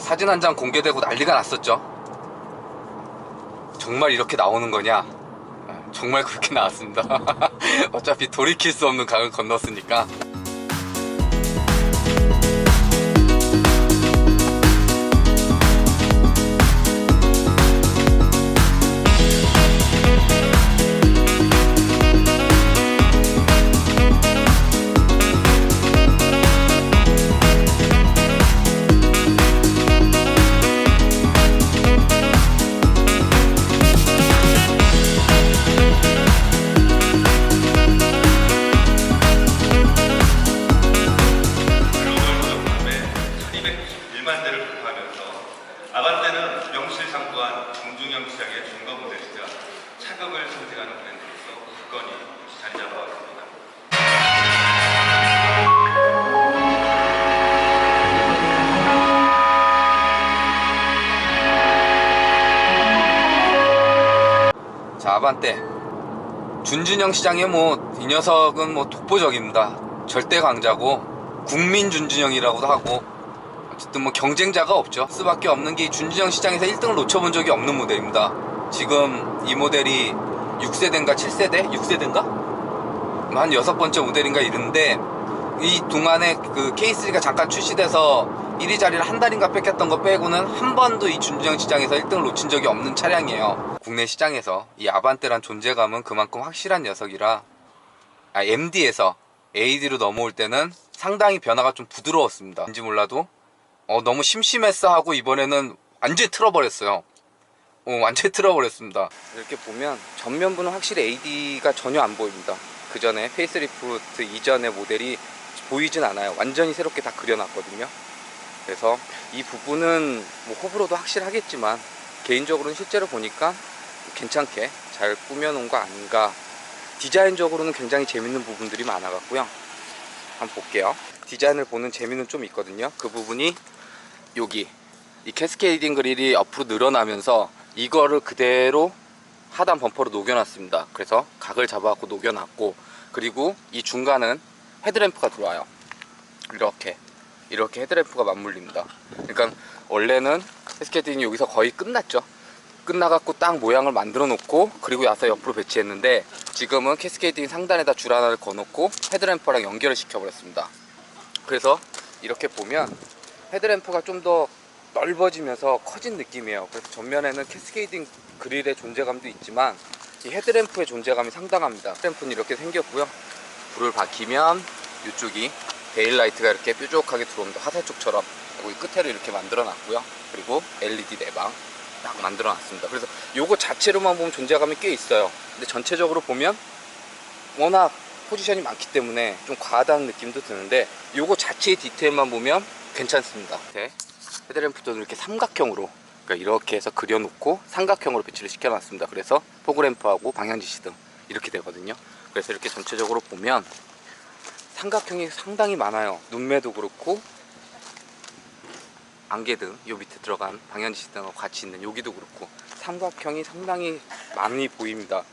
사진 한 장 공개되고 난리가 났었죠. 정말 이렇게 나오는 거냐? 정말 그렇게 나왔습니다. 어차피 돌이킬 수 없는 강을 건넜으니까. 아반떼는 명실상부한 공중형 시장의 중거 모델이자 차격을 선택하는 브랜드로서 굳건히 자리 잡아왔습니다. 자, 아반떼 준준형 시장에 이 녀석은 독보적입니다. 절대 강자고 국민 준준형이라고도 하고, 어쨌든 경쟁자가 없죠. 수밖에 없는 게 준준형 시장에서 1등을 놓쳐본 적이 없는 모델입니다. 지금 이 모델이 6세대인가 7세대? 6세대인가? 한 6번째 모델인가 이런데, 이 동안에 그 K3가 잠깐 출시돼서 1위 자리를 한 달인가 뺏겼던 거 빼고는 한 번도 이 준준형 시장에서 1등을 놓친 적이 없는 차량이에요. 국내 시장에서 이 아반떼란 존재감은 그만큼 확실한 녀석이라, MD에서 AD로 넘어올 때는 상당히 변화가 좀 부드러웠습니다. 왠지 몰라도 너무 심심했어 하고 이번에는 완전히 틀어버렸어요. 완전히 틀어버렸습니다. 이렇게 보면 전면부는 확실히 AD가 전혀 안 보입니다. 그 전에 페이스리프트 이전의 모델이 보이진 않아요. 완전히 새롭게 다 그려놨거든요. 그래서 이 부분은 호불호도 확실하겠지만, 개인적으로는 실제로 보니까 괜찮게 잘 꾸며놓은 거 아닌가. 디자인적으로는 굉장히 재밌는 부분들이 많아갖고요. 한번 볼게요. 디자인을 보는 재미는 좀 있거든요. 그 부분이 여기 이 캐스케이딩 그릴이 옆으로 늘어나면서 이거를 그대로 하단 범퍼로 녹여놨습니다. 그래서 각을 잡아갖고 녹여놨고, 그리고 이 중간은 헤드램프가 들어와요. 이렇게 헤드램프가 맞물립니다. 그러니까 원래는 캐스케이딩이 여기서 거의 끝났죠. 끝나갖고 딱 모양을 만들어 놓고 그리고 나서 옆으로 배치했는데, 지금은 캐스케이딩 상단에다 줄 하나를 거놓고 헤드램프랑 연결을 시켜버렸습니다. 그래서 이렇게 보면 헤드램프가 좀 더 넓어지면서 커진 느낌이에요. 그래서 전면에는 캐스케이딩 그릴의 존재감도 있지만 이 헤드램프의 존재감이 상당합니다. 헤드램프는 이렇게 생겼고요. 불을 밝히면 이쪽이 데일라이트가 이렇게 뾰족하게 들어옵니다. 화살촉처럼. 여기 끝에를 이렇게 만들어 놨고요. 그리고 LED 내방 딱 만들어 놨습니다. 그래서 요거 자체로만 보면 존재감이 꽤 있어요. 근데 전체적으로 보면 워낙 포지션이 많기 때문에 좀 과하다는 느낌도 드는데, 요거 자체의 디테일만 보면 괜찮습니다. 헤드램프도 이렇게 삼각형으로, 그러니까 이렇게 해서 그려놓고 삼각형으로 배치를 시켜놨습니다. 그래서 포그램프하고 방향지시등 이렇게 되거든요. 그래서 이렇게 전체적으로 보면 삼각형이 상당히 많아요. 눈매도 그렇고 안개등 요 밑에 들어간 방향지시등하고 같이 있는 여기도 그렇고 삼각형이 상당히 많이 보입니다.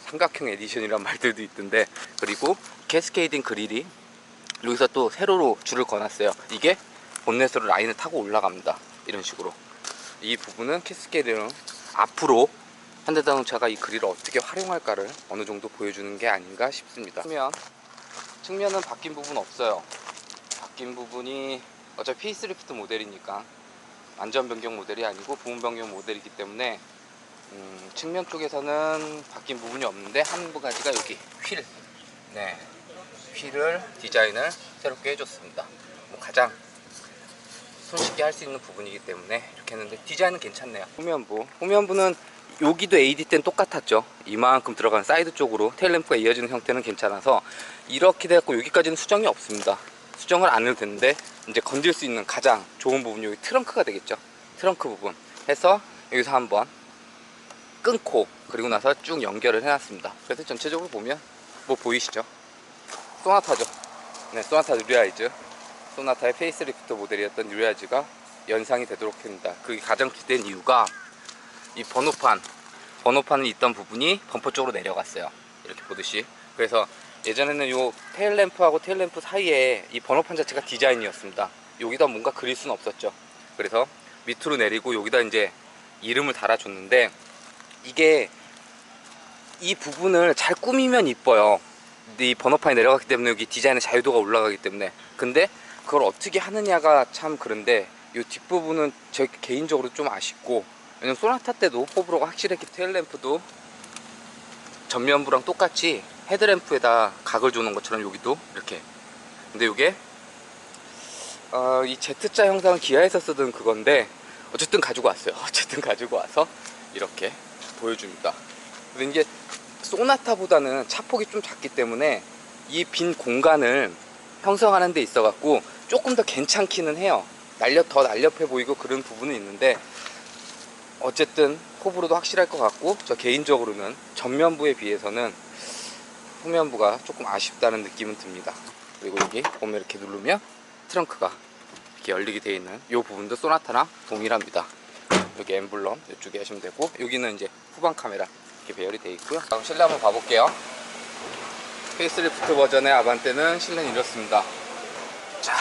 삼각형 에디션이란 말들도 있던데, 그리고 캐스케이딩 그릴이 여기서 또 세로로 줄을 거놨어요. 이게 본넷으로 라인을 타고 올라갑니다. 이런 식으로. 이 부분은 캐스케이딩은 앞으로 현대자동차가 이 그릴을 어떻게 활용할까를 어느 정도 보여주는 게 아닌가 싶습니다. 측면은 바뀐 부분 없어요. 바뀐 부분이 어차피 페이스리프트 모델이니까 안전 변경 모델이 아니고 부분 변경 모델이기 때문에 측면 쪽에서는 바뀐 부분이 없는데, 한 가지가 여기 휠을 디자인을 새롭게 해줬습니다. 가장 손쉽게 할 수 있는 부분이기 때문에 이렇게 했는데, 디자인은 괜찮네요. 후면부는 여기도 AD 때는 똑같았죠. 이만큼 들어간 사이드 쪽으로 테일램프가 이어지는 형태는 괜찮아서 이렇게 돼갖고 여기까지는 수정이 없습니다. 수정을 안 해도 되는데, 이제 건들 수 있는 가장 좋은 부분이 여기 트렁크가 되겠죠. 트렁크 부분 해서 여기서 한번 끊고 그리고 나서 쭉 연결을 해놨습니다. 그래서 전체적으로 보면 보이시죠? 소나타죠. 소나타 뉴리아이즈, 소나타의 페이스리프트 모델이었던 뉴리아이즈가 연상이 되도록 합니다. 그게 가장 기대된 이유가 이 번호판이 있던 부분이 범퍼 쪽으로 내려갔어요. 이렇게 보듯이. 그래서 예전에는 요 테일램프하고 테일램프 사이에 이 번호판 자체가 디자인이었습니다. 여기다 뭔가 그릴 수는 없었죠. 그래서 밑으로 내리고 여기다 이제 이름을 달아줬는데, 이게 이 부분을 잘 꾸미면 이뻐요. 근데 이 번호판이 내려갔기 때문에 여기 디자인의 자유도가 올라가기 때문에. 근데 그걸 어떻게 하느냐가 참 그런데, 이 뒷부분은 제 개인적으로 좀 아쉽고, 왜냐면 소나타 때도 호불호가 확실했기, 테일램프도 전면부랑 똑같이 헤드램프에다 각을 주는 것처럼 여기도 이렇게. 근데 이게 이 Z자 형상은 기아에서 쓰던 그건데 어쨌든 가지고 왔어요. 어쨌든 가지고 와서 이렇게 보여줍니다. 근데 이게 소나타보다는 차폭이 좀 작기 때문에 이 빈 공간을 형성하는 데 있어 갖고 조금 더 괜찮기는 해요. 더 날렵해 보이고 그런 부분은 있는데, 어쨌든 호불호도 확실할 것 같고, 저 개인적으로는 전면부에 비해서는 후면부가 조금 아쉽다는 느낌은 듭니다. 그리고 여기 보면 이렇게 누르면 트렁크가 이렇게 열리게 되어 있는 이 부분도 소나타랑 동일합니다. 여기 엠블럼 이쪽에 하시면 되고, 여기는 이제 후방 카메라 이렇게 배열이 되어 있고요. 다음 실내 한번 봐볼게요. 페이스리프트 버전의 아반떼는 실내는 이렇습니다. 자,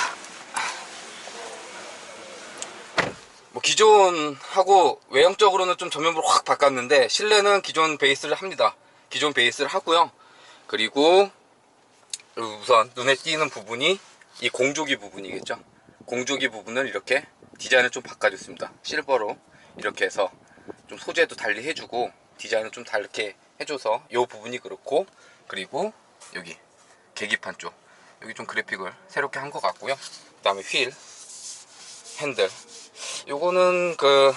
뭐 기존하고 외형적으로는 좀 전면부로 확 바꿨는데, 실내는 기존 베이스를 합니다. 기존 베이스를 하고요. 그리고 우선 눈에 띄는 부분이 이 공조기 부분이겠죠. 공조기 부분을 이렇게 디자인을 좀 바꿔줬습니다. 실버로 이렇게 해서 좀 소재도 달리 해주고 디자인을 좀 다르게 해줘서 이 부분이 그렇고, 그리고 여기 계기판 쪽 여기 좀 그래픽을 새롭게 한 것 같고요. 그 다음에 휠, 핸들, 요거는 그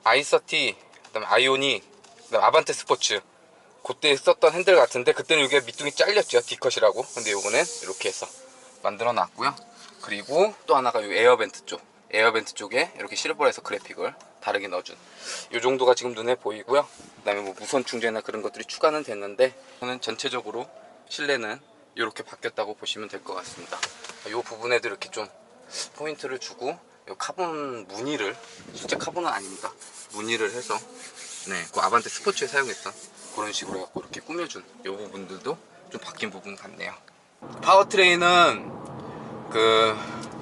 i30, 그 다음에 아이오닉, 그 다음에 아반떼 스포츠 그때 썼던 핸들 같은데, 그때는 이게 밑둥이 잘렸죠, D컷이라고. 근데 요거는 이렇게 해서 만들어 놨고요. 그리고 또 하나가 요 에어벤트 쪽, 에어벤트 쪽에 이렇게 실버에서 그래픽을 다르게 넣어준 요 정도가 지금 눈에 보이고요. 그 다음에 뭐 무선 충전이나 그런 것들이 추가는 됐는데, 저는 전체적으로 실내는 이렇게 바뀌었다고 보시면 될 것 같습니다. 요 부분에도 이렇게 좀 포인트를 주고, 요 카본 무늬를, 실제 카본은 아닙니다, 무늬를 해서 그 아반떼 스포츠에 사용했던 그런 식으로 해갖고 이렇게 꾸며준 요 부분들도 좀 바뀐 부분 같네요. 파워트레인은 그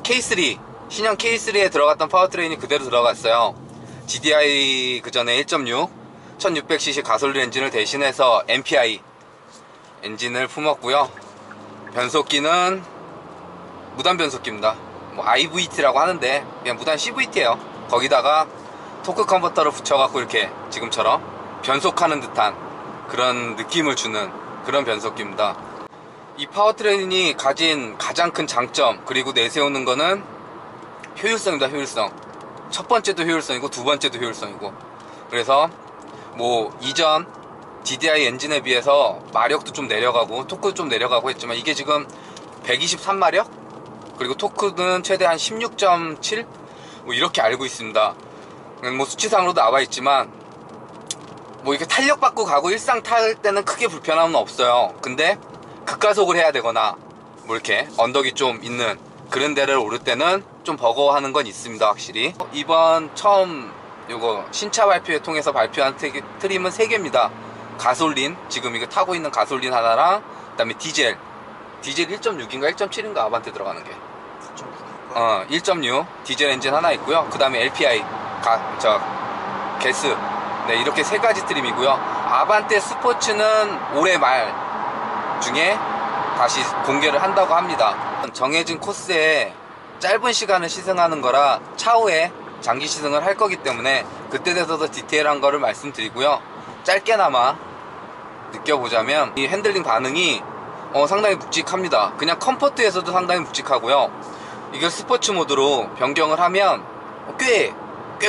K3, 신형 K3에 들어갔던 파워트레인이 그대로 들어갔어요. GDI 그 전에 1.6 1600cc 가솔린 엔진을 대신해서 MPI 엔진을 품었고요. 변속기는 무단 변속기입니다. 뭐 IVT라고 하는데 그냥 무단 CVT예요. 거기다가 토크 컨버터를 붙여갖고 이렇게 지금처럼 변속하는 듯한 그런 느낌을 주는 그런 변속기입니다. 이 파워트레인이 가진 가장 큰 장점, 그리고 내세우는 거는 효율성입니다. 효율성. 첫 번째도 효율성이고 두 번째도 효율성이고. 그래서 뭐 이전 GDI 엔진에 비해서 마력도 좀 내려가고 토크도 좀 내려가고 했지만, 이게 지금 123마력, 그리고 토크는 최대 한 16.7 뭐 이렇게 알고 있습니다. 뭐 수치상으로도 나와 있지만, 뭐 이렇게 탄력 받고 가고 일상 탈 때는 크게 불편함은 없어요. 근데 급가속을 해야 되거나 뭐 이렇게 언덕이 좀 있는 그런 데를 오를 때는 좀 버거워하는 건 있습니다, 확실히. 이번 처음 요거 신차 발표회 통해서 발표한 트림은 3개입니다. 가솔린, 지금 이거 타고 있는 가솔린 하나랑, 그 다음에 디젤 1.6인가 1.7인가 아반떼 들어가는 게 1.6 디젤 엔진 하나 있고요. 그 다음에 LPI 게스, 네, 이렇게 3가지 트림이고요. 아반떼 스포츠는 올해 말 중에 다시 공개를 한다고 합니다. 정해진 코스에 짧은 시간을 시승하는 거라 차후에 장기 시승을 할 거기 때문에 그때 돼서 더 디테일한 거를 말씀드리고요. 짧게나마 느껴보자면 이 핸들링 반응이 상당히 묵직합니다. 그냥 컴포트에서도 상당히 묵직하고요. 이걸 스포츠 모드로 변경을 하면 꽤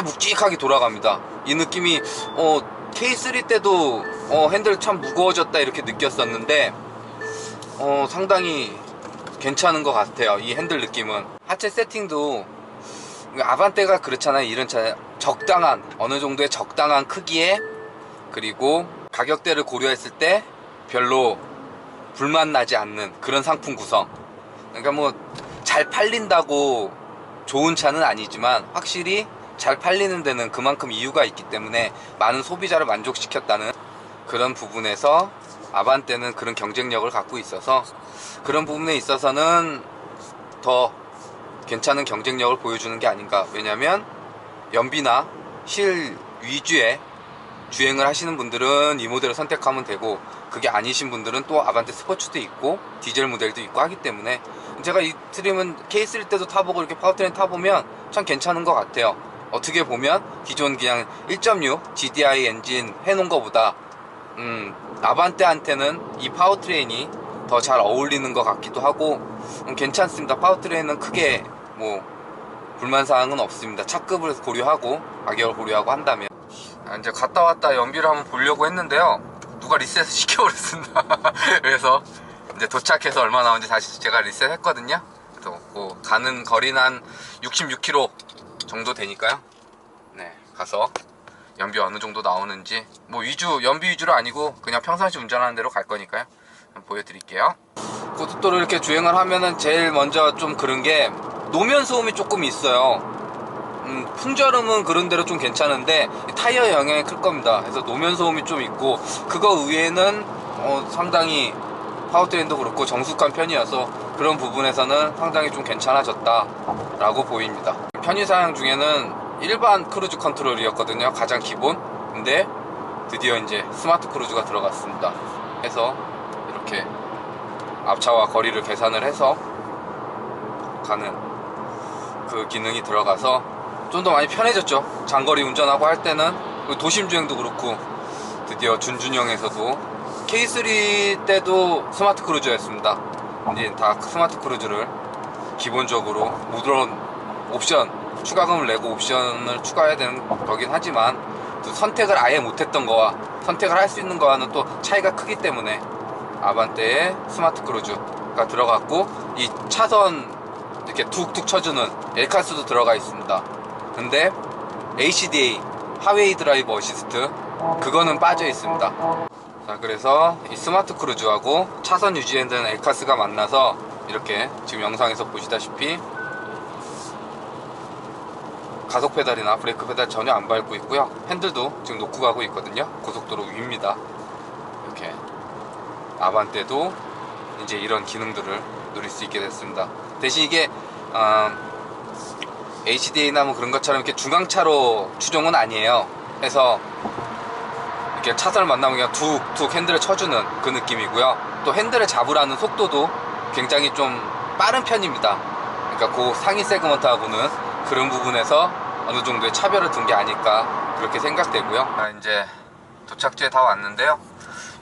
묵직하게 돌아갑니다. 이 느낌이 K3 때도 핸들 참 무거워졌다 이렇게 느꼈었는데, 상당히 괜찮은 것 같아요. 이 핸들 느낌은. 하체 세팅도 아반떼가 그렇잖아요. 이런 차 적당한, 어느 정도의 적당한 크기에, 그리고 가격대를 고려했을 때 별로 불만 나지 않는 그런 상품 구성. 그러니까 뭐 잘 팔린다고 좋은 차는 아니지만, 확실히 잘 팔리는 데는 그만큼 이유가 있기 때문에 많은 소비자를 만족시켰다는 그런 부분에서 아반떼는 그런 경쟁력을 갖고 있어서, 그런 부분에 있어서는 더 괜찮은 경쟁력을 보여주는 게 아닌가. 왜냐면 연비나 실 위주의 주행을 하시는 분들은 이 모델을 선택하면 되고, 그게 아니신 분들은 또 아반떼 스포츠도 있고 디젤 모델도 있고 하기 때문에, 제가 이 트림은 K3 때도 타보고 이렇게 파워트레인 타보면 참 괜찮은 것 같아요. 어떻게 보면 기존 그냥 1.6 GDI 엔진 해놓은 것보다 아반떼한테는 이 파워트레인이 더 잘 어울리는 것 같기도 하고, 괜찮습니다. 파워트레인은 크게 뭐 불만사항은 없습니다. 차급을 고려하고 가격을 고려하고 한다면. 이제 갔다 왔다 연비를 한번 보려고 했는데요, 누가 리셋을 시켜버렸습니다. 그래서 이제 도착해서 얼마 나오는지 다시 제가 리셋했거든요. 그래서 뭐 가는 거리는 한 66km 정도 되니까요. 네, 가서 연비 어느 정도 나오는지, 뭐 연비 위주로 아니고 그냥 평상시 운전하는 대로 갈 거니까요. 한번 보여드릴게요. 고속도로 이렇게 주행을 하면은 제일 먼저 좀 그런 게 노면 소음이 조금 있어요. 풍절음은 그런 대로 좀 괜찮은데 타이어 영향이 클 겁니다. 그래서 노면 소음이 좀 있고, 그거 외에는 상당히 파워트레인도 그렇고 정숙한 편이어서 그런 부분에서는 상당히 좀 괜찮아졌다 라고 보입니다. 편의사양 중에는 일반 크루즈 컨트롤이었거든요, 가장 기본. 근데 드디어 이제 스마트 크루즈가 들어갔습니다. 해서 이렇게 앞차와 거리를 계산을 해서 가는 그 기능이 들어가서 좀 더 많이 편해졌죠. 장거리 운전하고 할 때는. 도심 주행도 그렇고, 드디어 준준형에서도 K3 때도 스마트 크루즈였습니다. 이제 다 스마트 크루즈를 기본적으로, 물론 옵션 추가금을 내고 옵션을 추가해야 되는 거긴 하지만, 또 선택을 아예 못했던 거와 선택을 할 수 있는 거와는 또 차이가 크기 때문에 아반떼에 스마트 크루즈가 들어갔고, 이 차선 이렇게 툭툭 쳐주는 엘카스도 들어가 있습니다. 근데 HDA 하웨이 드라이브 어시스트, 그거는 빠져 있습니다. 자, 그래서 이 스마트 크루즈하고 차선 유지에 되는 엘카스가 만나서 이렇게 지금 영상에서 보시다시피 가속 페달이나 브레이크 페달 전혀 안 밟고 있고요. 핸들도 지금 놓고 가고 있거든요. 고속도로 위입니다. 이렇게 아반떼도 이제 이런 기능들을 누릴 수 있게 됐습니다. 대신 이게 HDA나 뭐 그런 것처럼 이렇게 중앙차로 추종은 아니에요. 그래서 이렇게 차선을 만나면 그냥 툭툭 핸들을 쳐주는 그 느낌이고요. 또 핸들을 잡으라는 속도도 굉장히 좀 빠른 편입니다. 그러니까 그 상위 세그먼트하고는 그런 부분에서 어느 정도의 차별을 둔 게 아닐까 그렇게 생각되고요. 이제 도착지에 다 왔는데요.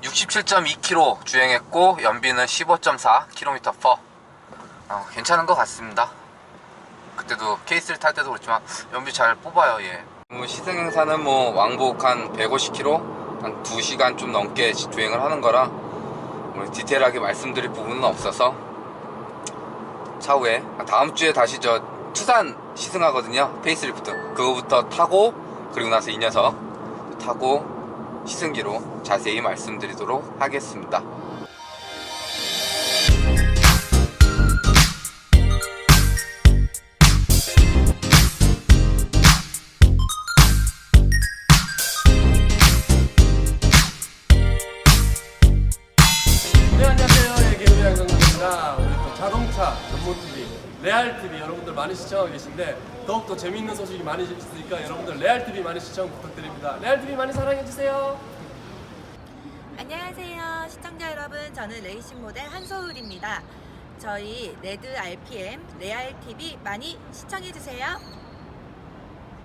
67.2km 주행했고 연비는 15.4km/h. 괜찮은 것 같습니다. 그때도 K3 탈 때도 그렇지만 연비 잘 뽑아요. 얘. 시승행사는 뭐 왕복 한 150km, 한 2시간 좀 넘게 주행을 하는 거라 뭐 디테일하게 말씀드릴 부분은 없어서, 차후에 다음 주에 다시 저 투산 시승하거든요. 페이스리프트 그거부터 타고, 그리고 나서 이 녀석 타고 시승기로 자세히 말씀드리도록 하겠습니다. 네, 안녕하세요. 개그맨 양정근입니다. 우리 또 자동차 전문 TV, 레알 TV 여러분들 많이 시청하고 계신데, 더욱더 재미있는 소식이 많이 있으니까 여러분들 레알 TV 많이 시청 부탁드립니다. 레알 TV 많이 사랑해 주세요. 안녕하세요 시청자 여러분, 저는 레이싱 모델 한소울입니다. 저희 레드 RPM 레알 TV 많이 시청해 주세요.